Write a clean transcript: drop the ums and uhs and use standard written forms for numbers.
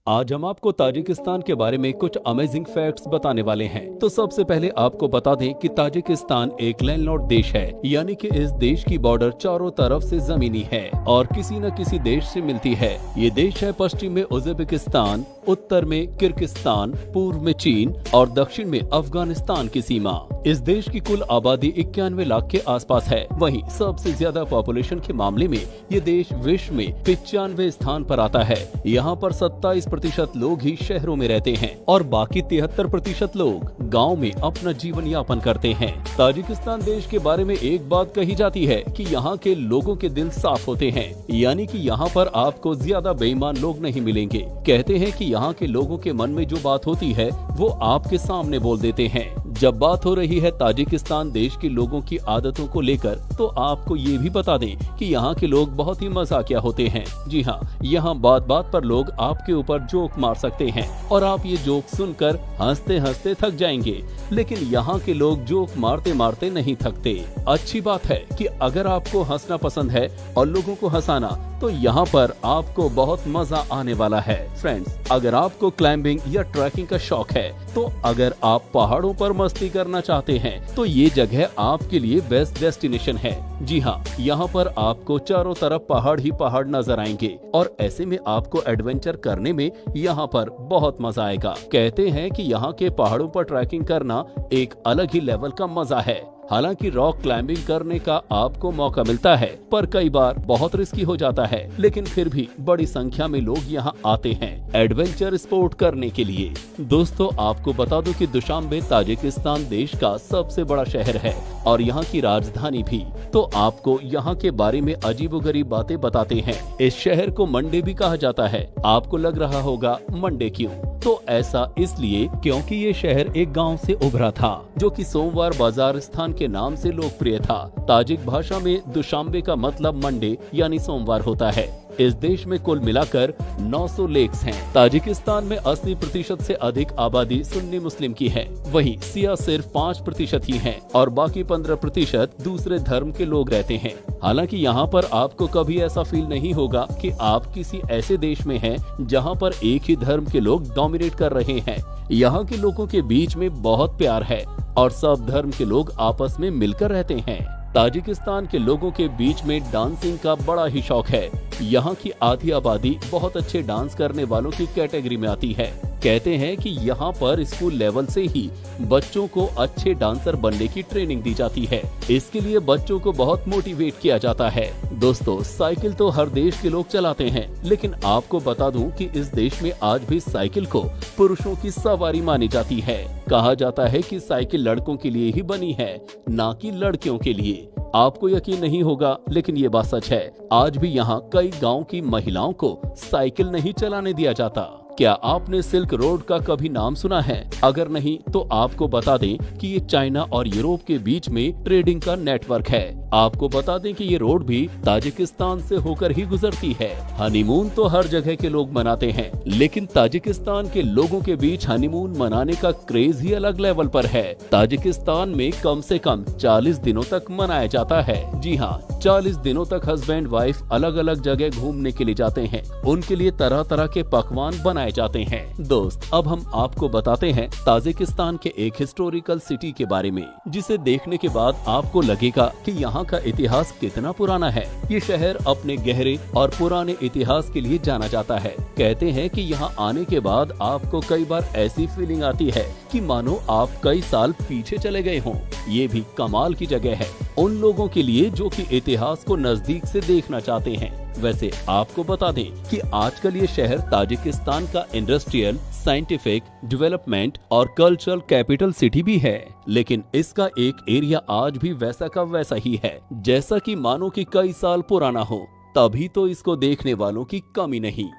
आज हम आपको ताजिकिस्तान के बारे में कुछ अमेजिंग फैक्ट्स बताने वाले हैं। तो सबसे पहले आपको बता दें कि ताजिकिस्तान एक लैंडलॉर्ड देश है, यानी कि इस देश की बॉर्डर चारों तरफ से जमीनी है और किसी न किसी देश से मिलती है। ये देश है पश्चिम में उज्बेकिस्तान, उत्तर में किर्गिस्तान, पूर्व में चीन और दक्षिण में अफगानिस्तान की सीमा। इस देश की कुल आबादी 91 लाख के आसपास है। वहीं सबसे ज्यादा पॉपुलेशन के मामले में ये देश विश्व में 95वें स्थान पर आता है। यहाँ पर 27% लोग ही शहरों में रहते हैं और बाकी 73% लोग गांव में अपना जीवन यापन करते हैं। ताजिकिस्तान देश के बारे में एक बात कही जाती है कि यहाँ के लोगों के दिल साफ होते हैं, यानी कि यहाँ पर आपको ज्यादा बेईमान लोग नहीं मिलेंगे। कहते हैं कि यहाँ के लोगों के मन में जो बात होती है वो आपके सामने बोल देते हैं। जब बात हो रही है ताजिकिस्तान देश के लोगों की आदतों को लेकर, तो आपको ये भी बता दें कि यहाँ के लोग बहुत ही मजाकिया होते हैं। जी हाँ, यहाँ बात बात पर लोग आपके ऊपर जोक मार सकते हैं और आप ये जोक सुनकर हंसते हंसते थक जाएंगे, लेकिन यहाँ के लोग जोक मारते मारते नहीं थकते। अच्छी बात है कि अगर आपको हंसना पसंद है और लोगों को हंसाना, तो यहाँ पर आपको बहुत मजा आने वाला है। फ्रेंड्स, अगर आपको क्लाइंबिंग या ट्रैकिंग का शौक है, तो अगर आप पहाड़ों पर मस्ती करना चाहते हैं, तो ये जगह आपके लिए बेस्ट डेस्टिनेशन है। जी हाँ, यहाँ पर आपको चारों तरफ पहाड़ ही पहाड़ नजर आएंगे और ऐसे में आपको एडवेंचर करने में यहाँ पर बहुत मजा आएगा। कहते हैं कि यहाँ के पहाड़ों पर ट्रैकिंग करना एक अलग ही लेवल का मजा है। हालांकि रॉक क्लाइंबिंग करने का आपको मौका मिलता है, पर कई बार बहुत रिस्की हो जाता है, लेकिन फिर भी बड़ी संख्या में लोग यहाँ आते हैं एडवेंचर स्पोर्ट करने के लिए। दोस्तों, आपको बता दूं कि दुशांबे ताजिकिस्तान देश का सबसे बड़ा शहर है और यहाँ की राजधानी भी। तो आपको यहाँ के बारे में अजीबोगरीब बातें बताते हैं। इस शहर को मंडे भी कहा जाता है। आपको लग रहा होगा मंडे क्यों? तो ऐसा इसलिए क्योंकि ये शहर एक गांव से उभरा था, जो कि सोमवार बाजार स्थान के नाम से लोकप्रिय था। ताजिक भाषा में दुशांबे का मतलब मंडे यानी सोमवार होता है। इस देश में कुल मिलाकर 900 लेक्स हैं। ताजिकिस्तान में 80% से अधिक आबादी सुन्नी मुस्लिम की है। वहीं सिया सिर्फ 5% ही हैं और बाकी 15% दूसरे धर्म के लोग रहते हैं। हालांकि यहाँ पर आपको कभी ऐसा फील नहीं होगा कि आप किसी ऐसे देश में हैं जहाँ पर एक ही धर्म के लोग डोमिनेट कर रहे हैं। यहाँ के लोगों के बीच में बहुत प्यार है और सब धर्म के लोग आपस में मिलकर रहते हैं। ताजिकिस्तान के लोगों के बीच में डांसिंग का बड़ा ही शौक है। यहाँ की आधी आबादी बहुत अच्छे डांस करने वालों की कैटेगरी में आती है। कहते हैं कि यहाँ पर स्कूल लेवल से ही बच्चों को अच्छे डांसर बनने की ट्रेनिंग दी जाती है। इसके लिए बच्चों को बहुत मोटिवेट किया जाता है। दोस्तों, साइकिल तो हर देश के लोग चलाते हैं, लेकिन आपको बता दूं कि इस देश में आज भी साइकिल को पुरुषों की सवारी मानी जाती है। कहा जाता है कि साइकिल लड़कों के लिए ही बनी है, ना कि लड़कियों के लिए। आपको यकीन नहीं होगा, लेकिन ये बात सच है। आज भी यहाँ कई गाँव की महिलाओं को साइकिल नहीं चलाने दिया जाता। क्या आपने सिल्क रोड का कभी नाम सुना है? अगर नहीं, तो आपको बता दें कि ये चाइना और यूरोप के बीच में ट्रेडिंग का नेटवर्क है। आपको बता दें कि ये रोड भी ताजिकिस्तान से होकर ही गुजरती है। हनीमून तो हर जगह के लोग मनाते हैं, लेकिन ताजिकिस्तान के लोगों के बीच हनीमून मनाने का क्रेज ही अलग लेवल पर है। ताजिकिस्तान में कम से कम 40 दिनों तक मनाया जाता है। जी हाँ, 40 दिनों तक हस्बैंड वाइफ अलग अलग जगह घूमने के लिए जाते हैं। उनके लिए तरह तरह के पकवान बनाए जाते हैं। दोस्त, अब हम आपको बताते हैं ताजिकिस्तान के एक हिस्टोरिकल सिटी के बारे में, जिसे देखने के बाद आपको लगेगा कि यहाँ का इतिहास कितना पुराना है। ये शहर अपने गहरे और पुराने इतिहास के लिए जाना जाता है। कहते हैं कि यहाँ आने के बाद आपको कई बार ऐसी फीलिंग आती है कि मानो आप कई साल पीछे चले गए हों। ये भी कमाल की जगह है उन लोगों के लिए जो कि इतिहास को नजदीक से देखना चाहते हैं। वैसे आपको बता दें कि आजकल ये शहर ताजिकिस्तान का इंडस्ट्रियल, साइंटिफिक, डेवलपमेंट और कल्चरल कैपिटल सिटी भी है, लेकिन इसका एक एरिया आज भी वैसा का वैसा ही है, जैसा कि मानो कि कई साल पुराना हो। तभी तो इसको देखने वालों की कमी नहीं।